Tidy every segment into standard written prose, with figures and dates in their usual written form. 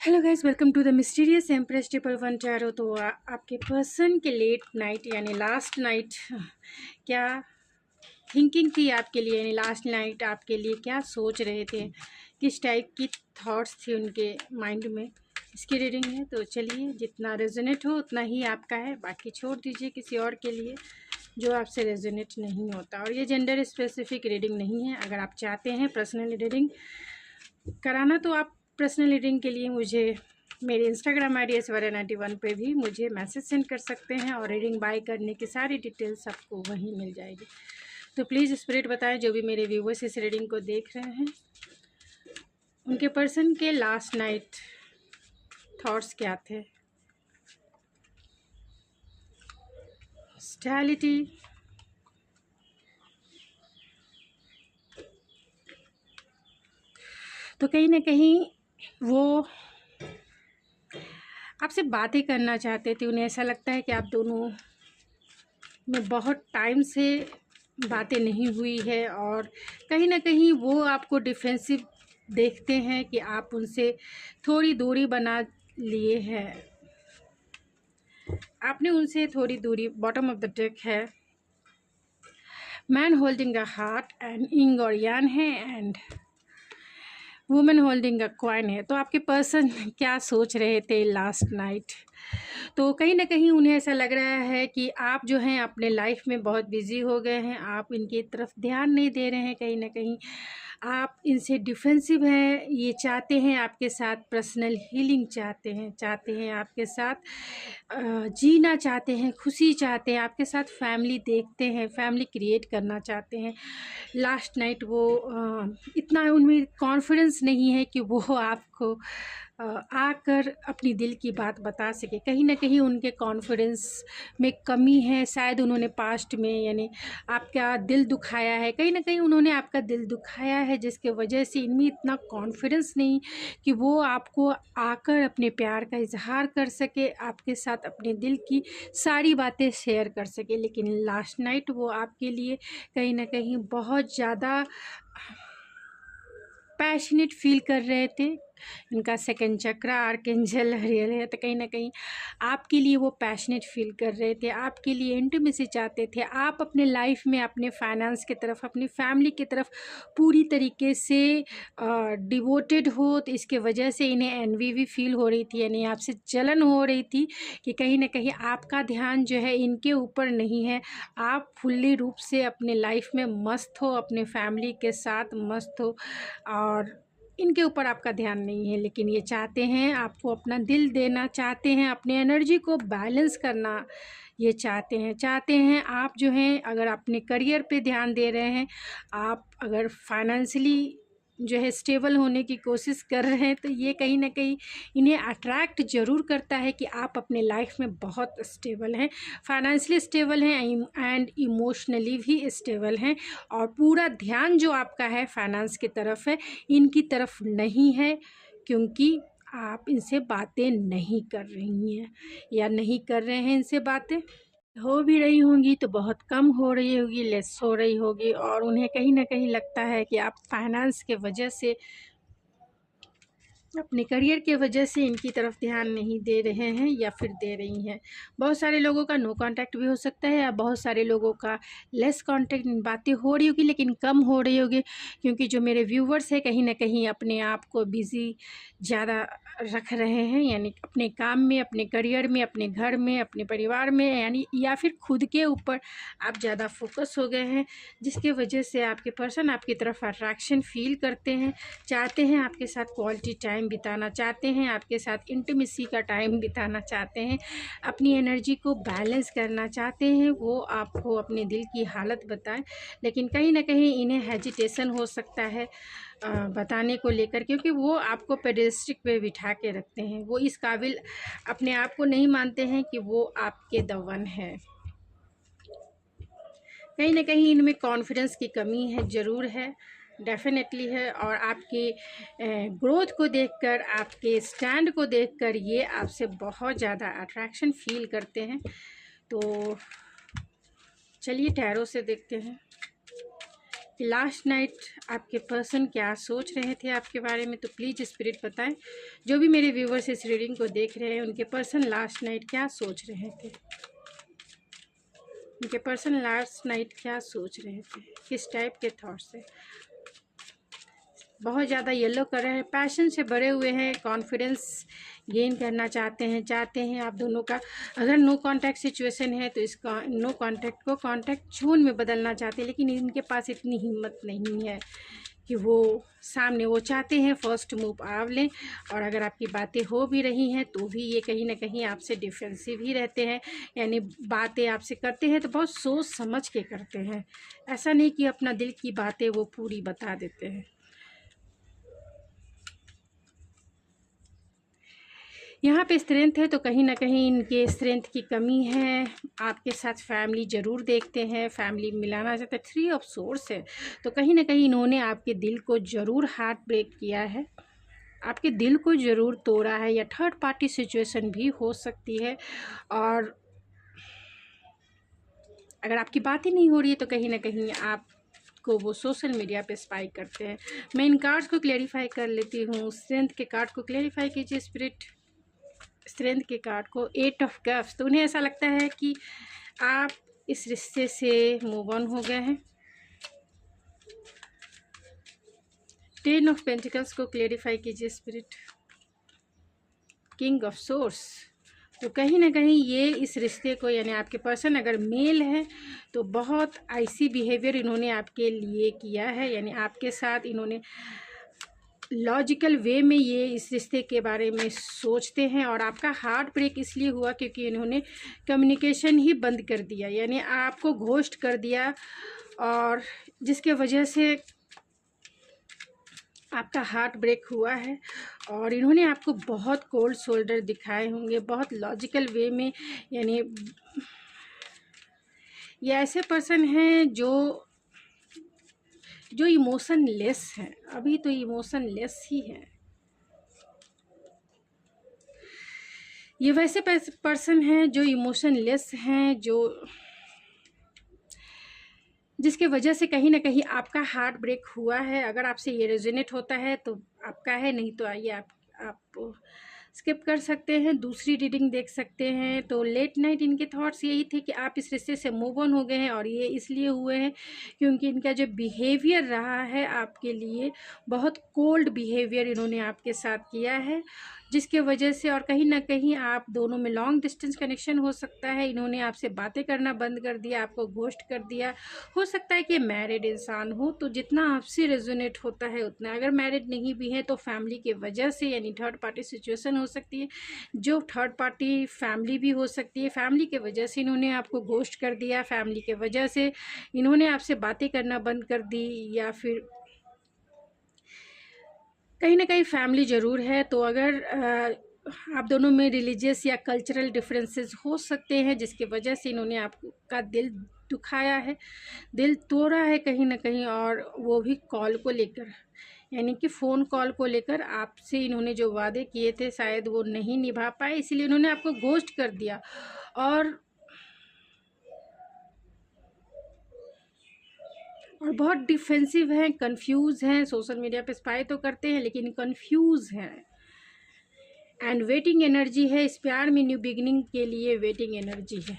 Hello guys, welcome to the mysterious empress triple one tarot. तो आपके person के late night यानी last night क्या थिंकिंग थी आपके लिए, यानी लास्ट नाइट आपके लिए क्या सोच रहे थे, किस टाइप की थॉट्स थी उनके माइंड में, इसकी रीडिंग है। तो चलिए, जितना रेजोनेट हो उतना ही आपका है, बाकी छोड़ दीजिए किसी और के लिए जो आपसे रेजोनेट नहीं होता। और ये जेंडर स्पेसिफिक रीडिंग नहीं है। अगर आप चाहते हैं पर्सनल रीडिंग कराना तो आप पर्सनल रीडिंग के लिए मुझे मेरे इंस्टाग्राम आई डी SVara91 पे भी मुझे मैसेज सेंड कर सकते हैं, और रीडिंग बाय करने की सारी डिटेल्स आपको वहीं मिल जाएगी। तो प्लीज़ स्पिरिट बताएं, जो भी मेरे व्यूवर्स इस रीडिंग को देख रहे हैं, उनके पर्सन के लास्ट नाइट थॉट्स क्या थे। स्टेबिलिटी, तो कहीं ना कहीं वो आपसे बातें करना चाहते थे। उन्हें ऐसा लगता है कि आप दोनों में बहुत टाइम से बातें नहीं हुई है, और कहीं ना कहीं वो आपको डिफेंसिव देखते हैं कि आप उनसे थोड़ी दूरी बना लिए हैं। आपने उनसे थोड़ी दूरी, बॉटम ऑफ द डेक है man holding a heart and इंग और यान है, and women holding a coin है। तो आपके पर्सन क्या सोच रहे थे लास्ट नाइट? तो कहीं ना कहीं उन्हें ऐसा लग रहा है कि आप जो हैं अपने लाइफ में बहुत बिजी हो गए हैं, आप इनकी तरफ ध्यान नहीं दे रहे हैं। कहीं ना कहीं आप इनसे डिफेंसिव हैं। ये चाहते हैं आपके साथ पर्सनल हीलिंग, चाहते हैं आपके साथ जीना चाहते हैं, खुशी चाहते हैं, आपके साथ फैमिली देखते हैं, फैमिली क्रिएट करना चाहते हैं। लास्ट नाइट वो इतना उनमें कॉन्फिडेंस नहीं है कि वो आपको आकर अपनी दिल की बात बता सके। कहीं ना कहीं उनके कॉन्फिडेंस में कमी है। शायद उन्होंने पास्ट में यानी आपका दिल दुखाया है, कहीं ना कहीं उन्होंने आपका दिल दुखाया है, जिसके वजह से इनमें इतना कॉन्फिडेंस नहीं कि वो आपको आकर अपने प्यार का इजहार कर सके, आपके साथ अपने दिल की सारी बातें शेयर कर सके। लेकिन लास्ट नाइट वो आपके लिए कहीं ना कहीं बहुत ज़्यादा पैशनेट फील कर रहे थे। इनका सेकंड चक्र आर्कएंजल रियल है, तो कहीं ना कहीं आपके लिए वो पैशनेट फील कर रहे थे, आपके लिए इंटीमेसी चाहते थे। आप अपने लाइफ में अपने फाइनेंस की तरफ, अपनी फैमिली की तरफ पूरी तरीके से डिवोटेड हो, तो इसके वजह से इन्हें एनवी भी फील हो रही थी, यानी आपसे जलन हो रही थी कि कहीं ना कहीं आपका ध्यान जो है इनके ऊपर नहीं है। आप फुल्ली रूप से अपने लाइफ में मस्त हो, अपने फैमिली के साथ मस्त हो, और इनके ऊपर आपका ध्यान नहीं है। लेकिन ये चाहते हैं आपको अपना दिल देना, चाहते हैं अपने एनर्जी को बैलेंस करना, ये चाहते हैं आप जो हैं, अगर अपने करियर पे ध्यान दे रहे हैं, आप अगर फाइनेंशियली जो है स्टेबल होने की कोशिश कर रहे हैं, तो ये कहीं ना कहीं इन्हें अट्रैक्ट ज़रूर करता है कि आप अपने लाइफ में बहुत स्टेबल हैं, फाइनेंशियली स्टेबल हैं एंड इमोशनली भी स्टेबल हैं। और पूरा ध्यान जो आपका है फाइनेंस की तरफ है, इनकी तरफ नहीं है, क्योंकि आप इनसे बातें नहीं कर रही हैं या नहीं कर रहे हैं इनसे बातें। हो भी रही होंगी तो बहुत कम हो रही होगी, लेस हो रही होगी, और उन्हें कहीं ना कहीं लगता है कि आप फाइनेंस के वजह से, अपने करियर के वजह से इनकी तरफ ध्यान नहीं दे रहे हैं या फिर दे रही हैं। बहुत सारे लोगों का नो कांटेक्ट भी हो सकता है, या बहुत सारे लोगों का लेस कांटेक्ट, बातें हो रही होगी लेकिन कम हो रही होगी, क्योंकि जो मेरे व्यूवर्स हैं कहीं ना कहीं अपने आप को बिज़ी ज़्यादा रख रहे हैं, यानी अपने काम में, अपने करियर में, अपने घर में, अपने परिवार में, यानी या फिर खुद के ऊपर आप ज़्यादा फोकस हो गए हैं, जिसके वजह से आपके पर्सन आपकी तरफ अट्रैक्शन फील करते हैं, चाहते हैं आपके साथ क्वालिटी टाइम बिताना, चाहते हैं आपके साथ इंटीमेसी का टाइम बिताना, चाहते हैं अपनी एनर्जी को बैलेंस करना, चाहते हैं वो आपको अपने दिल की हालत बताएं। लेकिन कहीं ना कहीं इन्हें हेजिटेशन हो सकता है बताने को लेकर, क्योंकि वो आपको पेडेस्टिक पे बिठा के रखते हैं। वो इस काबिल अपने आप को नहीं मानते हैं कि वो आपके द वन है। कहीं ना कहीं इनमें कॉन्फिडेंस की कमी है, ज़रूर है, डेफिनेटली है। और आपके ग्रोथ को देखकर, आपके स्टैंड को देखकर ये आपसे बहुत ज़्यादा अट्रैक्शन फील करते हैं। तो चलिए टैरो से देखते हैं कि लास्ट नाइट आपके पर्सन क्या सोच रहे थे आपके बारे में, तो प्लीज़ स्पिरिट बताएं। जो भी मेरे व्यूवर्स इस रीडिंग को देख रहे हैं, उनके पर्सन लास्ट नाइट क्या सोच रहे थे, उनके पर्सन लास्ट नाइट क्या सोच रहे थे, किस टाइप के थॉट्स से। बहुत ज़्यादा येलो कर रहे हैं, पैशन से भरे हुए हैं, कॉन्फिडेंस गेन करना चाहते हैं आप दोनों का। अगर नो कांटेक्ट सिचुएशन है तो इसका नो कांटेक्ट को कांटेक्ट जोन में बदलना चाहते हैं, लेकिन इनके पास इतनी हिम्मत नहीं है कि वो सामने, वो चाहते हैं फर्स्ट मूव आप लें। और अगर आपकी बातें हो भी रही हैं तो भी ये कहीं ना कहीं आपसे डिफेंसिव ही रहते हैं, यानी बातें आपसे करते हैं तो बहुत सोच समझ के करते हैं। ऐसा नहीं कि अपना दिल की बातें वो पूरी बता देते हैं। यहाँ पे स्ट्रेंथ है तो कहीं ना कहीं इनके स्ट्रेंथ की कमी है। आपके साथ फैमिली ज़रूर देखते हैं, फैमिली मिलाना चाहते हैं। 3 ऑफ सोर्स है तो कहीं ना कहीं इन्होंने आपके दिल को ज़रूर हार्ट ब्रेक किया है, आपके दिल को ज़रूर तोड़ा है, या थर्ड पार्टी सिचुएशन भी हो सकती है। और अगर आपकी बात ही नहीं हो रही है तो कहीं ना कहीं आप को वो सोशल मीडिया पे स्पाई करते हैं। मैं इन कार्ड्स को क्लेरिफाई कर लेती हूँ। स्ट्रेंथ के कार्ड को क्लेरिफाई कीजिए स्पिरिट। स्ट्रेंथ के कार्ड को 8 ऑफ कप्स, तो उन्हें ऐसा लगता है कि आप इस रिश्ते से मूव ऑन हो गए हैं। 10 ऑफ पेंटिकल्स को क्लेरिफाई कीजिए स्पिरिट। किंग ऑफ सोर्स, तो कहीं ना कहीं ये इस रिश्ते को, यानी आपके पर्सन अगर मेल है तो बहुत आइसी बिहेवियर इन्होंने आपके लिए किया है, यानी आपके साथ इन्होंने लॉजिकल वे में ये इस रिश्ते के बारे में सोचते हैं। और आपका हार्ट ब्रेक इसलिए हुआ क्योंकि इन्होंने कम्युनिकेशन ही बंद कर दिया, यानी आपको घोस्ट कर दिया, और जिसके वजह से आपका हार्ट ब्रेक हुआ है। और इन्होंने आपको बहुत कोल्ड शोल्डर दिखाए होंगे, बहुत लॉजिकल वे में, यानी ये ऐसे पर्सन हैं जो इमोशन लेस है। अभी तो इमोशन लेस ही है। ये वैसे पर्सन हैं जो इमोशन लेस हैं, जिसके वजह से कहीं ना कहीं आपका हार्ट ब्रेक हुआ है। अगर आपसे ये रेजोनेट होता है तो आपका है, नहीं तो आइए आप स्किप कर सकते हैं, दूसरी रीडिंग देख सकते हैं। तो लेट नाइट इनके थॉट्स यही थे कि आप इस रिश्ते से मूव ऑन हो गए हैं, और ये इसलिए हुए हैं क्योंकि इनका जो बिहेवियर रहा है आपके लिए, बहुत कोल्ड बिहेवियर इन्होंने आपके साथ किया है, जिसके वजह से, और कहीं ना कहीं आप दोनों में लॉन्ग डिस्टेंस कनेक्शन हो सकता है। इन्होंने आपसे बातें करना बंद कर दिया, आपको घोस्ट कर दिया। हो सकता है कि मैरिड इंसान हो तो जितना आपसे रेजोनेट होता है उतना, अगर मैरिड नहीं भी है तो फैमिली के वजह से, यानी थर्ड पार्टी सिचुएशन हो सकती है, जो थर्ड पार्टी फैमिली भी हो सकती है। फैमिली के वजह से इन्होंने आपको घोस्ट कर दिया, फैमिली के वजह से इन्होंने आपसे बातें करना बंद कर दी, या फिर कहीं ना कहीं फैमिली ज़रूर है। तो अगर आप दोनों में रिलीजियस या कल्चरल डिफरेंसेस हो सकते हैं, जिसकी वजह से इन्होंने आपका दिल दुखाया है, दिल तोड़ा है कहीं ना कहीं, और वो भी कॉल को लेकर, यानी कि फ़ोन कॉल को लेकर आपसे इन्होंने जो वादे किए थे शायद वो नहीं निभा पाए, इसीलिए इन्होंने आपको घोस्ट कर दिया। और बहुत डिफेंसिव हैं, कंफ्यूज हैं। सोशल मीडिया पे स्पाई तो करते हैं लेकिन कंफ्यूज हैं। एंड वेटिंग एनर्जी है इस प्यार में, न्यू बिगिनिंग के लिए वेटिंग एनर्जी है।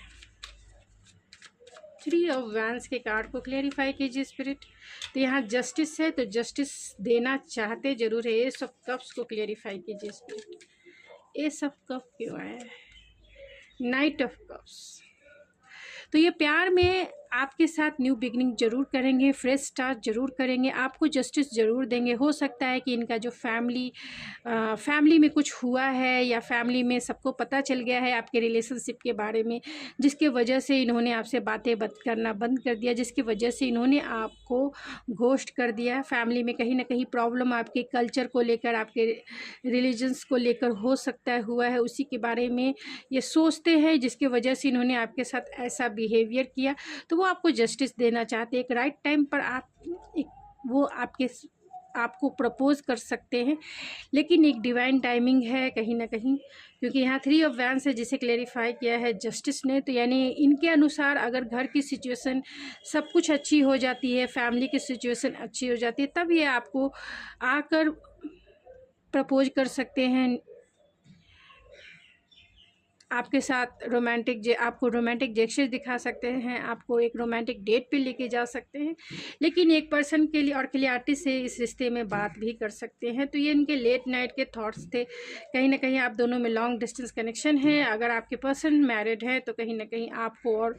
3 ऑफ वैंस के कार्ड को क्लेरिफाई कीजिए स्पिरिट। तो यहाँ जस्टिस है तो जस्टिस देना चाहते जरूर है। एस ऑफ कप्स को क्लेरिफाई कीजिए स्पिरिट। एस ऑफ कप क्यों आया है? नाइट ऑफ कप्स, तो ये प्यार में आपके साथ न्यू बिगनिंग जरूर करेंगे, फ्रेश स्टार्ट जरूर करेंगे, आपको जस्टिस ज़रूर देंगे। हो सकता है कि इनका जो फैमिली में कुछ हुआ है, या फैमिली में सबको पता चल गया है आपके रिलेशनशिप के बारे में, जिसके वजह से इन्होंने आपसे बातें करना बंद कर दिया, जिसकी वजह से इन्होंने आपको घोस्ट कर दिया। फैमिली में कहीं ना कहीं प्रॉब्लम आपके कल्चर को लेकर, आपके रिलीजन्स को लेकर हो सकता है हुआ है, उसी के बारे में ये सोचते हैं, जिसकी वजह से इन्होंने आपके साथ ऐसा बिहेवियर किया। तो वो आपको जस्टिस देना चाहते हैं। एक राइट टाइम पर वो आपको प्रपोज कर सकते हैं, लेकिन एक डिवाइन टाइमिंग है कहीं ना कहीं, क्योंकि यहाँ 3 ऑफ वैंड्स है जिसे क्लेरिफाई किया है जस्टिस ने। तो यानी इनके अनुसार अगर घर की सिचुएशन सब कुछ अच्छी हो जाती है, फैमिली की सिचुएशन अच्छी हो जाती है, तब ये आपको आकर प्रपोज कर सकते हैं, आपके साथ आपको रोमांटिक जेस्चर दिखा सकते हैं, आपको एक रोमांटिक डेट पे लेके जा सकते हैं, लेकिन एक पर्सन के लिए और क्लियरिटी से इस रिश्ते में बात भी कर सकते हैं। तो ये इनके लेट नाइट के थॉट्स थे। कहीं ना कहीं आप दोनों में लॉन्ग डिस्टेंस कनेक्शन है। अगर आपके पर्सन मैरिड है तो कहीं ना कहीं आपको और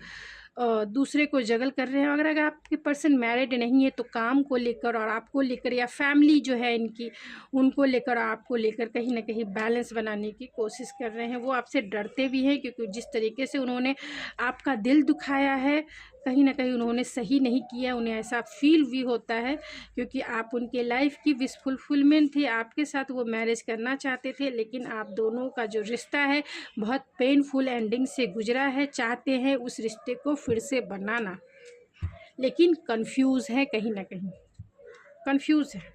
दूसरे को जगल कर रहे हैं। अगर आपके पर्सन मैरिड नहीं है तो काम को लेकर और आपको लेकर, या फैमिली जो है इनकी, उनको लेकर आपको लेकर कहीं ना कहीं बैलेंस बनाने की कोशिश कर रहे हैं। वो आपसे डरते भी हैं, क्योंकि जिस तरीके से उन्होंने आपका दिल दुखाया है, कहीं ना कहीं उन्होंने सही नहीं किया, उन्हें ऐसा फील भी होता है, क्योंकि आप उनके लाइफ की विश फुलफिलमेंट थे। आपके साथ वो मैरिज करना चाहते थे, लेकिन आप दोनों का जो रिश्ता है बहुत पेनफुल एंडिंग से गुजरा है। चाहते हैं उस रिश्ते को फिर से बनाना, लेकिन कंफ्यूज है, कहीं ना कहीं कंफ्यूज है।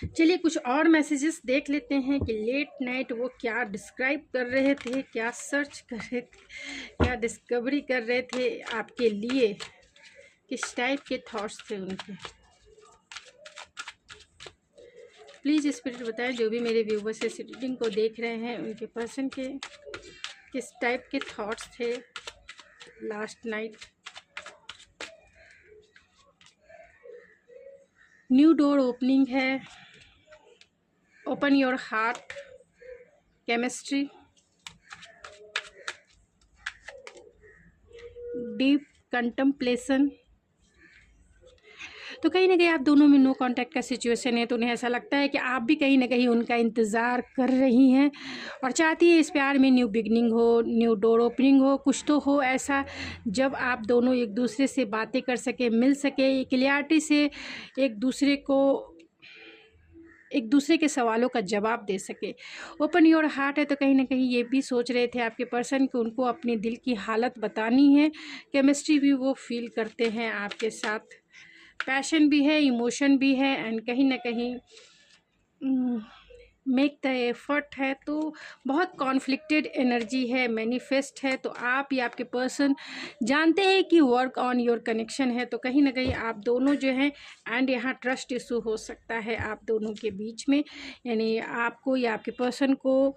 चलिए कुछ और मैसेजेस देख लेते हैं कि लेट नाइट वो क्या डिस्क्राइब कर रहे थे, क्या सर्च कर रहे थे, क्या डिस्कवरी कर रहे थे आपके लिए, किस टाइप के थॉट्स थे उनके। प्लीज़ स्पिरिट बताएं, जो भी मेरे व्यूवर्स इस रीडिंग को देख रहे हैं उनके पर्सन के किस टाइप के थॉट्स थे last night. New door opening है, open your heart, chemistry, deep contemplation. तो कहीं ना कहीं आप दोनों में नो कांटेक्ट का सिचुएशन है, तो उन्हें ऐसा लगता है कि आप भी कहीं ना कहीं उनका इंतज़ार कर रही हैं और चाहती है इस प्यार में न्यू बिगनिंग हो, न्यू डोर ओपनिंग हो, कुछ तो हो ऐसा जब आप दोनों एक दूसरे से बातें कर सके, मिल सके, क्लियरिटी से एक दूसरे के सवालों का जवाब दे सके। ओपन योर हार्ट है, तो कहीं ना कहीं ये भी सोच रहे थे आपके पर्सन कि उनको अपने दिल की हालत बतानी है। केमिस्ट्री भी वो फील करते हैं आपके साथ, पैशन भी है, इमोशन भी है, एंड कहीं ना कहीं मेक द एफर्ट है। तो बहुत कॉन्फ्लिक्टेड एनर्जी है, मैनिफेस्ट है। तो आप या आपके पर्सन जानते हैं कि वर्क ऑन योर कनेक्शन है, तो कहीं ना कहीं आप दोनों जो हैं, एंड यहाँ ट्रस्ट इशू हो सकता है आप दोनों के बीच में, यानी आपको या आपके पर्सन को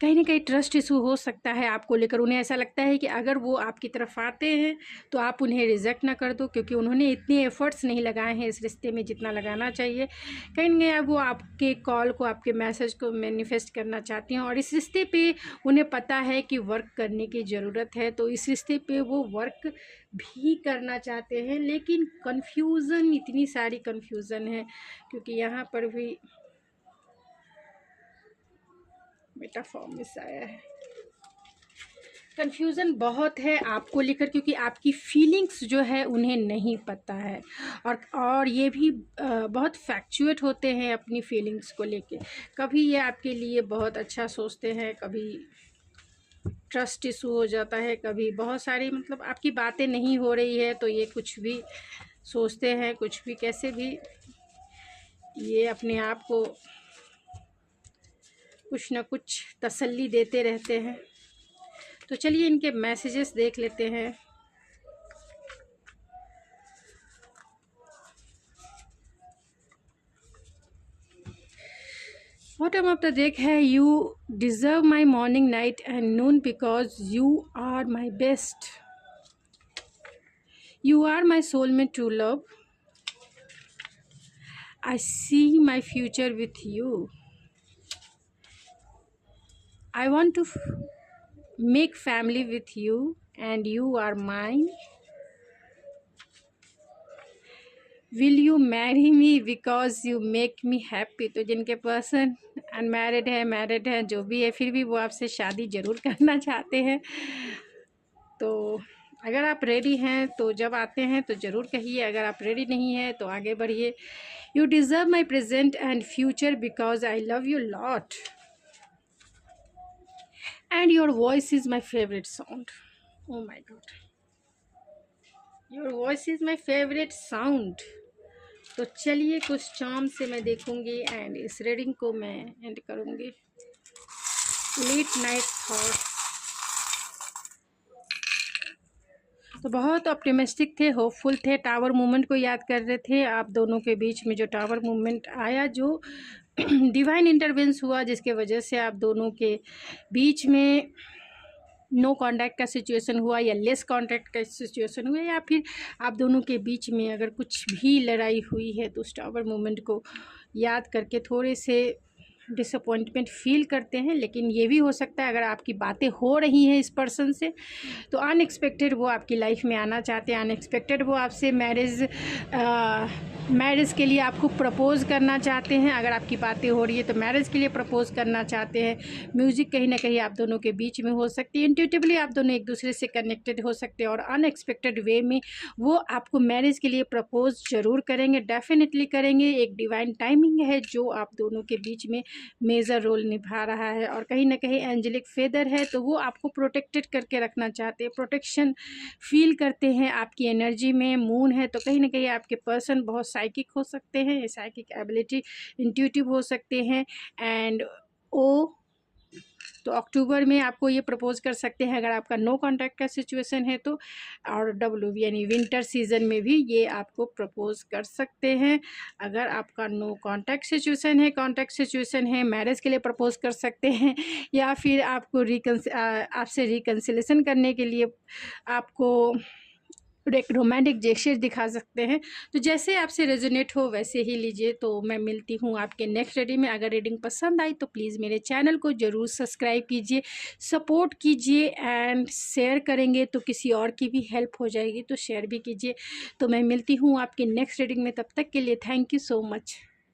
कहीं ना कहीं ट्रस्ट इशू हो सकता है आपको लेकर। उन्हें ऐसा लगता है कि अगर वो आपकी तरफ आते हैं तो आप उन्हें रिजेक्ट ना कर दो, क्योंकि उन्होंने इतने एफर्ट्स नहीं लगाए हैं इस रिश्ते में जितना लगाना चाहिए। कहीं ना कहीं वो आपके कॉल को, आपके मैसेज को मैनिफेस्ट करना चाहती हैं, और इस रिश्ते पे उन्हें पता है कि वर्क करने की ज़रूरत है। तो इस रिश्ते पे वो वर्क भी करना चाहते हैं, लेकिन कन्फ्यूज़न, इतनी सारी कन्फ्यूज़न है, क्योंकि यहाँ पर भी बेटा फॉर्म मिस आया है। कन्फ्यूज़न बहुत है आपको लेकर, क्योंकि आपकी फीलिंग्स जो है उन्हें नहीं पता है, और ये भी बहुत फैक्चुएट होते हैं अपनी फीलिंग्स को लेके। कभी ये आपके लिए बहुत अच्छा सोचते हैं, कभी ट्रस्ट इशू हो जाता है, कभी बहुत सारी मतलब आपकी बातें नहीं हो रही है तो ये कुछ भी सोचते हैं, कुछ भी कैसे भी ये अपने आप को कुछ ना कुछ तसल्ली देते रहते हैं। तो चलिए इनके मैसेजेस देख लेते हैं। बॉटम ऑफ द डेक है, you deserve my morning, night and noon because you are my best. You are my soulmate to love. I see my future with you. I want to make family with you and you are mine. Will you marry me because you make me happy? तो जिनके person unmarried है, married है, जो भी है, फिर भी वो आपसे शादी ज़रूर करना चाहते हैं। तो अगर आप रेडी हैं तो जब आते हैं तो ज़रूर कहिए, अगर आप रेडी नहीं हैं तो आगे बढ़िए। You deserve my present and future because I love you lot. And your voice is my favorite sound. Oh my God. Your voice is my favourite sound. तो चलिए कुछ चार्म से मैं देखूंगी एंड इस रीडिंग को मैं एंड करूंगी। Late night thought. तो बहुत ऑप्टिमिस्टिक थे, होपफुल थे, टावर मूवमेंट को याद कर रहे थे। आप दोनों के बीच में जो टावर मूवमेंट आया, जो डिवाइन इंटरवेंस हुआ, जिसके वजह से आप दोनों के बीच में नो कांटेक्ट का सिचुएशन हुआ या लेस कांटेक्ट का सिचुएशन हुआ, या फिर आप दोनों के बीच में अगर कुछ भी लड़ाई हुई है तो उस टावर मोमेंट को याद करके थोड़े से डिसअपॉइंटमेंट फील करते हैं। लेकिन ये भी हो सकता है अगर आपकी बातें हो रही हैं इस पर्सन से तो अनएक्सपेक्टेड वो आपकी लाइफ में आना चाहते हैं, अनएक्सपेक्टेड वो आपसे मैरिज के लिए आपको प्रपोज़ करना चाहते हैं। अगर आपकी बातें हो रही है तो मैरिज के लिए प्रपोज़ करना चाहते हैं। म्यूज़िक कहीं ना कहीं आप दोनों के बीच में हो सकती है, इंट्यूटिवली आप दोनों एक दूसरे से कनेक्टेड हो सकते हैं और अनएक्सपेक्टेड वे में वो आपको मैरिज के लिए प्रपोज़ ज़रूर करेंगे, डेफिनेटली करेंगे। एक डिवाइन टाइमिंग है जो आप दोनों के बीच में मेजर रोल निभा रहा है और कहीं ना कहीं एंजेलिक फेदर है तो वो आपको प्रोटेक्टेड करके रखना चाहते हैं, प्रोटेक्शन फील करते हैं आपकी एनर्जी में। मून है तो कहीं ना कहीं आपके पर्सन बहुत साइकिक हो सकते हैं, साइकिक एबिलिटी इंट्यूटिव हो सकते हैं। एंड ओ तो अक्टूबर में आपको ये प्रपोज कर सकते हैं अगर आपका नो कांटेक्ट का सिचुएशन है तो, और डब्ल्यू यानी विंटर सीजन में भी ये आपको प्रपोज कर सकते हैं। अगर आपका नो कांटेक्ट सिचुएशन है, कांटेक्ट सिचुएशन है, मैरिज के लिए प्रपोज कर सकते हैं, या फिर आपको आपसे रिकन्सिलेशन करने के लिए आपको एक रोमांटिक जेस्चर दिखा सकते हैं। तो जैसे आपसे रेजोनेट हो वैसे ही लीजिए। तो मैं मिलती हूँ आपके नेक्स्ट रीडिंग में। अगर रीडिंग पसंद आई तो प्लीज़ मेरे चैनल को ज़रूर सब्सक्राइब कीजिए, सपोर्ट कीजिए एंड शेयर करेंगे तो किसी और की भी हेल्प हो जाएगी, तो शेयर भी कीजिए। तो मैं मिलती हूँ आपके नेक्स्ट रीडिंग में, तब तक के लिए थैंक यू सो मच।